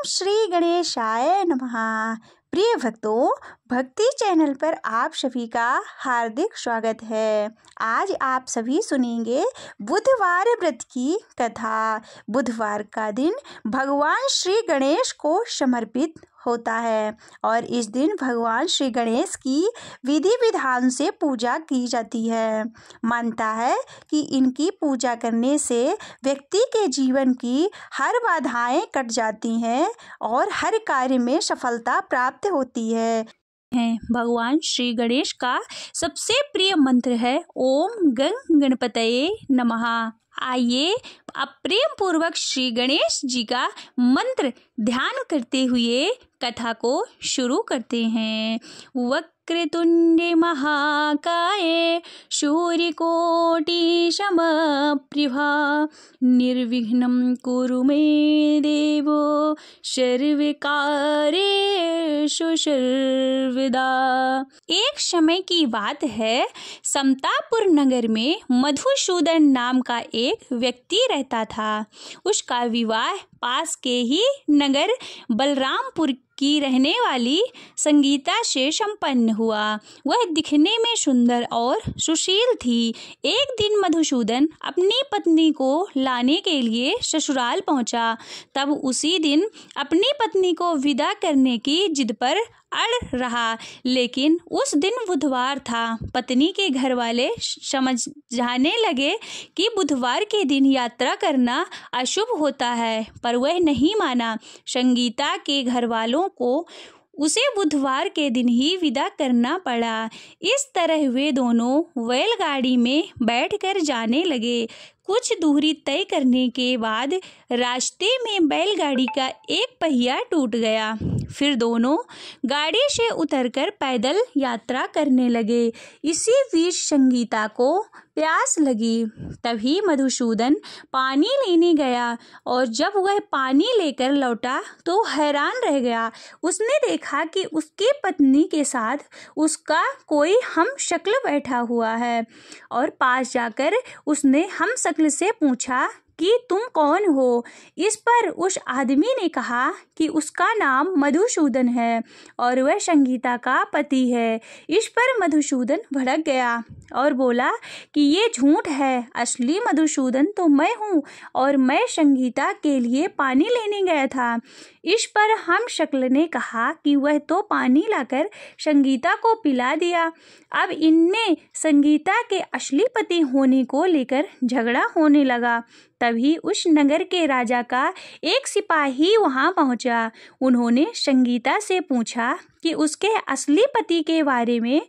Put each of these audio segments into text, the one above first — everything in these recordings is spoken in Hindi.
श्री गणेशाय नमः। प्रिय भक्तों, भक्ति चैनल पर आप सभी का हार्दिक स्वागत है। आज आप सभी सुनेंगे बुधवार व्रत की कथा। बुधवार का दिन भगवान श्री गणेश को समर्पित होता है और इस दिन भगवान श्री गणेश की विधि विधान से पूजा की जाती है। मानता है कि इनकी पूजा करने से व्यक्ति के जीवन की हर बाधाएं कट जाती हैं और हर कार्य में सफलता प्राप्त होती है। भगवान श्री गणेश का सबसे प्रिय मंत्र है ओम गं गणपतये नमः। आइए अब प्रेम पूर्वक श्री गणेश जी का मंत्र ध्यान करते हुए कथा को शुरू करते हैं। वक्रतुंडे महाकाये सूर्यकोटि समप्रभा निर्विघ्नं कुरु मे देवो सर्वकार्येषु सर्वदा। एक समय की बात है, समतापुर नगर में मधुसूदन नाम का एक व्यक्ति रहता था। उसका विवाह पास के ही नगर बलरामपुर की रहने वाली संगीता से संपन्न हुआ। वह दिखने में सुंदर और सुशील थी। एक दिन मधुसूदन अपनी पत्नी को लाने के लिए ससुराल पहुंचा। तब उसी दिन अपनी पत्नी को विदा करने की जिद पर अड़ रहा, लेकिन उस दिन बुधवार था। पत्नी के घर वाले समझाने लगे कि बुधवार के दिन यात्रा करना अशुभ होता है, पर वह नहीं माना। संगीता के घर वालों को उसे बुधवार के दिन ही विदा करना पड़ा। इस तरह वे दोनों बैलगाड़ी में बैठकर जाने लगे। कुछ दूरी तय करने के बाद रास्ते में बैलगाड़ी का एक पहिया टूट गया। फिर दोनों गाड़ी से उतरकर पैदल यात्रा करने लगे। इसी बीच संगीता को प्यास लगी। तभी मधुसूदन पानी लेने गया और जब वह पानी लेकर लौटा तो हैरान रह गया। उसने देखा कि उसकी पत्नी के साथ उसका कोई हमशक्ल बैठा हुआ है और पास जाकर उसने हमशक्ल से पूछा कि तुम कौन हो। इस पर उस आदमी ने कहा कि उसका नाम मधुसूदन है और वह संगीता का पति है। इस पर मधुसूदन भड़क गया और बोला कि ये झूठ है, असली मधुसूदन तो मैं हूँ और मैं संगीता के लिए पानी लेने गया था। इस पर हमशक्ल ने कहा कि वह तो पानी लाकर संगीता को पिला दिया। अब इनमें संगीता के असली पति होने को लेकर झगड़ा होने लगा। तभी उस नगर के राजा का एक सिपाही वहां पहुंचा। उन्होंने संगीता से पूछा कि उसके असली पति के बारे में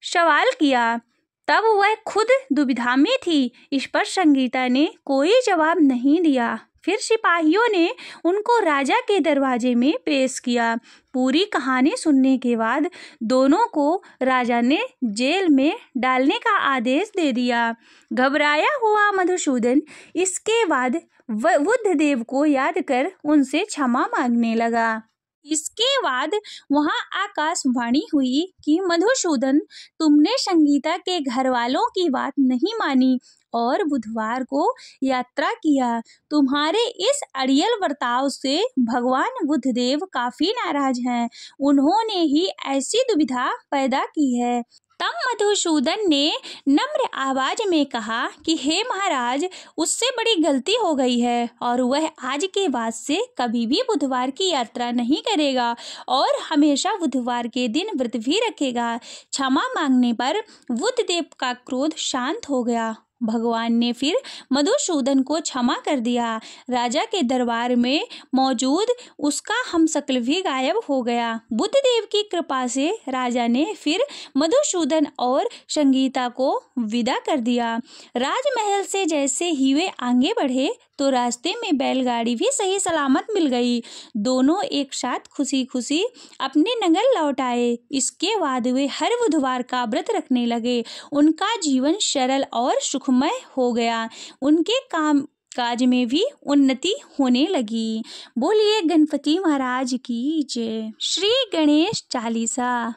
सवाल किया। तब वह खुद दुविधा में थी। इस पर संगीता ने कोई जवाब नहीं दिया। फिर सिपाहियों ने उनको राजा के दरवाजे में पेश किया। पूरी कहानी सुनने के बाद दोनों को राजा ने जेल में डालने का आदेश दे दिया। घबराया हुआ मधुसूदन इसके बाद बुद्धदेव को याद कर उनसे क्षमा मांगने लगा। इसके बाद वहां आकाशवाणी हुई कि मधुसूदन, तुमने संगीता के घर वालों की बात नहीं मानी और बुधवार को यात्रा किया। तुम्हारे इस अड़ियल बर्ताव से भगवान बुद्धदेव काफी नाराज हैं। उन्होंने ही ऐसी दुविधा पैदा की है। तब मधुसूदन ने नम्र आवाज में कहा कि हे महाराज, उससे बड़ी गलती हो गई है और वह आज के बाद से कभी भी बुधवार की यात्रा नहीं करेगा और हमेशा बुधवार के दिन व्रत भी रखेगा। क्षमा मांगने पर बुद्धदेव का क्रोध शांत हो गया। भगवान ने फिर मधुसूदन को क्षमा कर दिया। राजा के दरबार में मौजूद उसका हमशक्ल भी गायब हो गया। बुद्धदेव की कृपा से राजा ने फिर मधुसूदन और संगीता को विदा कर दिया। राजमहल से जैसे ही वे आगे बढ़े तो रास्ते में बैलगाड़ी भी सही सलामत मिल गई। दोनों एक साथ खुशी खुशी अपने नगर लौट आए। इसके बाद वे हर बुधवार का व्रत रखने लगे। उनका जीवन सरल और सुखमय हो गया। उनके काम काज में भी उन्नति होने लगी। बोलिए गणपति महाराज की जय। श्री गणेश चालीसा।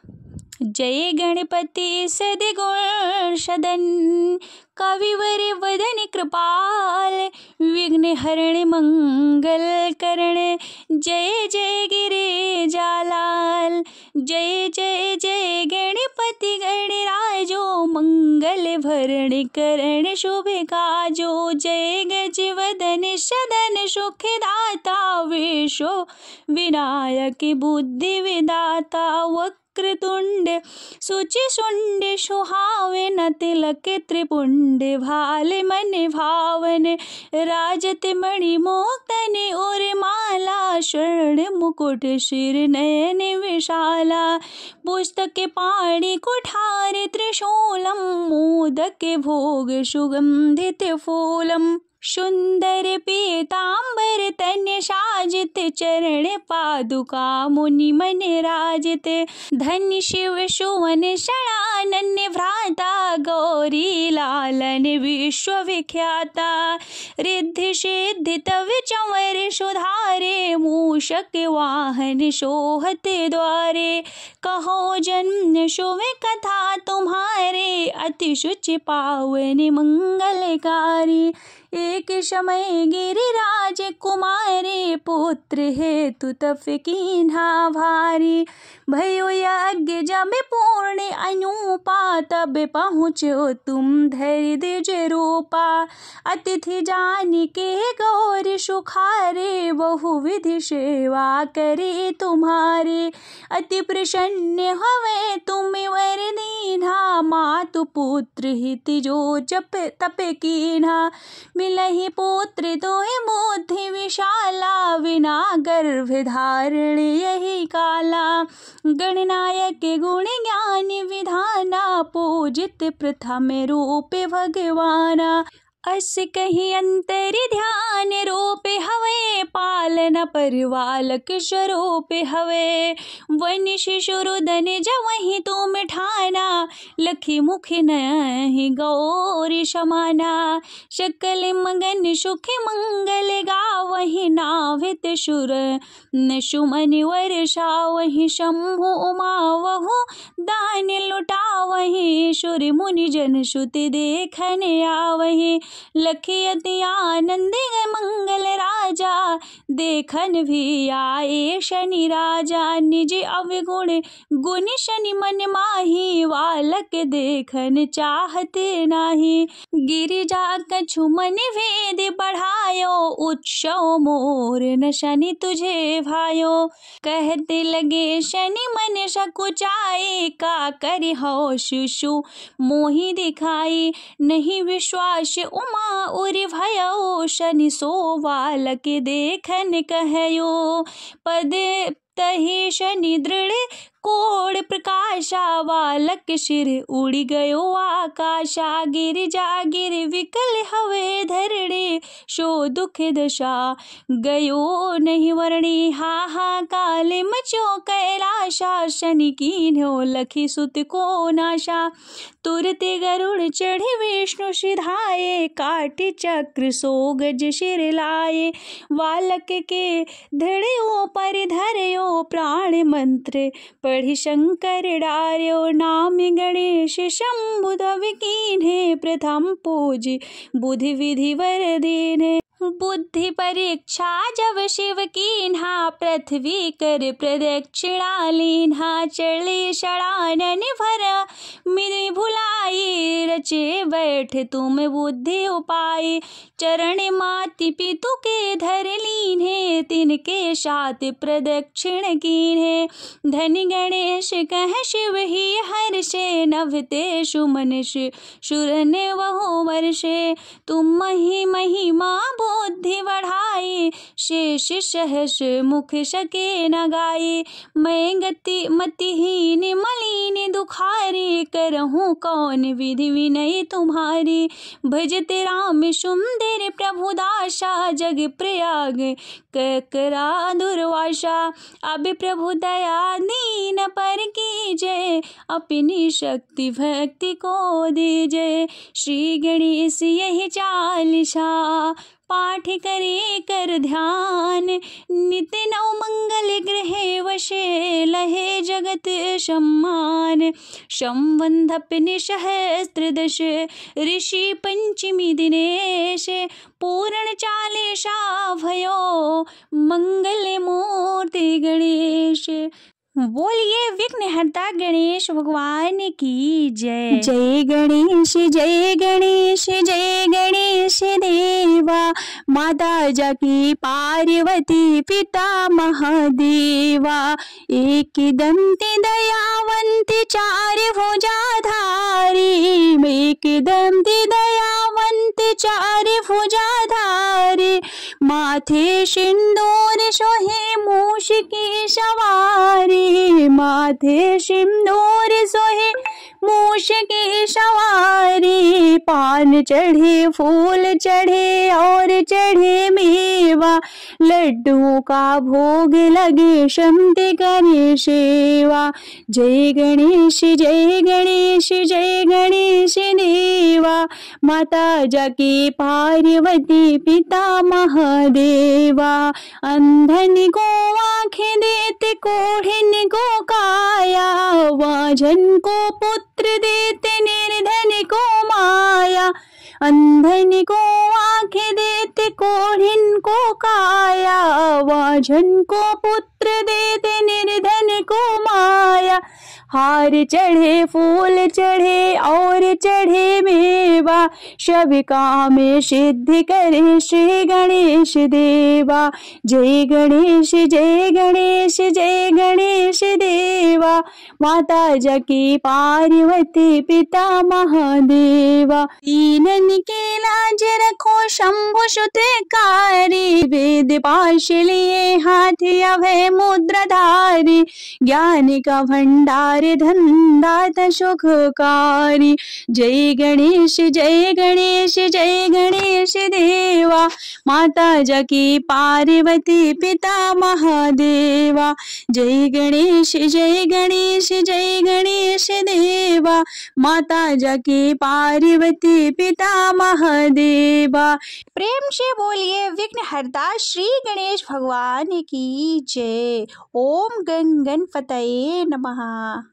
जय गणपति सद्गुण सदन, कविवर वदन कृपाल, विघ्न हरण मंगल करण, जय जय गिरिजालाल। जय जय जय गणपति गणराजो, मंगल भरण करण शुभ काजो। जय गजवदन सदन सुखदाता, विश्व विनायक बुद्धि विदाता। वक्रतुंड सुचिशुंड सुहावे, न तिलक त्रिपुंड भाल मन भावन। राजत मणि मोक्तन और माला, स्वर्ण मुकुट शिर नयन विशाला। पुस्तक पाणि कुठार त्रिशूलम, मोदक भोग सुगंधित फूलम। सुंदर पीतांबर तन साजित, चरण पादुका मुनि मन राजित। धन्य शिव सुवन षडानन भ्राता, गौरी लालन विश्व विख्याता। रिद्धि सिद्धि तव चंवर सुधारे, मूषक वाहन शोहत द्वारे। कहो जन्म शुभ कथा तुम्हारे, अति शुचि पावन मंगलकारी। एक समय गिरिराज कुमारे, पुत्र हेतु तप कीन्हा भारी। भयो यज्ञ जब पूर्ण अनुपा, तब पहुँचो तुम धरि द्विज रूपा। अतिथि जानि के गौर सुखारे, बहुविधि सेवा करे तुम्हारे। अति प्रसन्न हवे तुम वर दीन्हा, मातु पुत्र हित जो जप तप कीन्हा। मिलहि पुत्र तोहि बुद्धि विशाला, बिना गर्भ धारण यही काला। गणनायक गुण ज्ञान विधाना, पूजित प्रथम रूप भगवाना। अस कही अंतर ध्यान रूप हवे, पालन परिवालक स्वरूप हवे। वन शिशुरुदन जवहि तुम ठाना, लखी मुख नहि गौरी समाना। सकल मगन सुख मंगल गावहि, नाभित सुर न सुमन वर्षावहि। शंभु उमा वहु दान लुटावहि, सुर मुनि जन श्रुति देखन आवहि। लखी अति आनंद मंगल राजा, देखन भी आए शनि राजा। निज अवगुण गुण शनि मन माही, बालक देखन चाहते नाही। गिरिजा कछु मन भेद बढ़ायो, उत्सव मोर न शनि तुझे भायो। कहते लगे शनि मन सकुचाए, का करि हो शिशु मोहि दिखाई। नहीं विश्वास उमा उर भयो, शनि सो बालक देखन कहयो। पद तहि शनि दृढ़ कोड प्रकाशा, बालक सिर उड़ गयो आकाशा। गिरिजा गिर विकल हवे धरणे, सो दुख दशा गयो नहीं वर्णी। हा काल मचो कैलाशा, शनि कीन्हो लखी सुत को नाशा। तुरत गरुड़ चढ़े विष्णु सिधाए, काटि चक्र सो गज सिर लाए। बालक के धड़यो पर धरयो, प्राण मंत्र पढ़ि शंकर डार्यो। नाम गणेश शंभु तब कीन्हे, प्रथम पूज बुधि विधि वर दीन्हे। बुद्धि परीक्षा जब शिव कीन्हा, पृथ्वी कर प्रदक्षिणा लीन्हा। चले षडानन भर मिरि भुलाई, रचे बैठ तुम बुद्धि उपाय। चरण माति पितु के धर लीन्हे, तिनके साथ प्रदक्षिण कीन्हे। धन गणेश कह शिव ही हर्षे, नभते सुमन सुरन वहु वर्षे। तुम महिमा बुद्धि बढ़ाई, शेष सहस मुख सके न गाई। मैं गति मतिहीन मलिन दुखारी, करहूँ कौन विधि विनय तुम्हारी। भजते राम सुंदर प्रभु दासा, जग प्रयाग करा दुर्वासा। अब प्रभु दया दीन पर कीजय, अपनी शक्ति भक्ति को दीजय। श्री गणेश यही चालीसा, पाठ करे कर ध्यान। नित्य नव मंगल ग्रह वशे, लहे जगत सम्मान। भगवान। संवत्सरनिसहस्त्रदश ऋषि पंचमी दिनेश पूर्ण चालीसा भयो मंगल मूर्ति गणेश। बोलिए विघ्नहर्ता गणेश भगवान की जय। जय गणेश जय गणेश जय गणेश देवा, माता जाकी पार्वती पिता महादेवा। एक दंती दयावंत चार भुजाधारी, एक दंती दयावंत चार भुजाधारी। माथे सिंदूर सोहे मूष की सवारी, माथे सिंदूर सोहे मूष की सवारी। पान चढ़े फूल चढ़े और चढ़े मेवा, लड्डू का भोग लगे शम्ति करे सेवा। जय गणेश जय गणेश जय गणेश देवा, माता जाकी पार्वती पिता महादेवा। अंधन को आँखें देते कोढ़िन को काया, वाझन को पुत्र देते निर्धन को माया। अंधन को आँखें देते कोढ़िन को काया, वाझन को पुत्र देते निर्धन को माया। हार चढ़े फूल चढ़े और चढ़े मेवा, सब काम सिद्धि करे श्री गणेश देवा। जय गणेश जय गणेश जय गणेश देवा, माता जाकी पार्वती पिता महादेवा। दीनन के लाज रखो शंभु सुतकारी, वेद पाश लिए हाथ अभय मुद्राधारी। ज्ञान का भंडार धन दाता सुखकारी। जय गणेश जय गणेश जय गणेश देवा, माता जाकी पार्वती पिता महादेवा। जय गणेश जय गणेश जय गणेश देवा, माता जाकी पार्वती पिता महादेवा। प्रेम से बोलिए विघ्नहर्ता श्री गणेश भगवान की जय। ओम गण गणपतये नमः।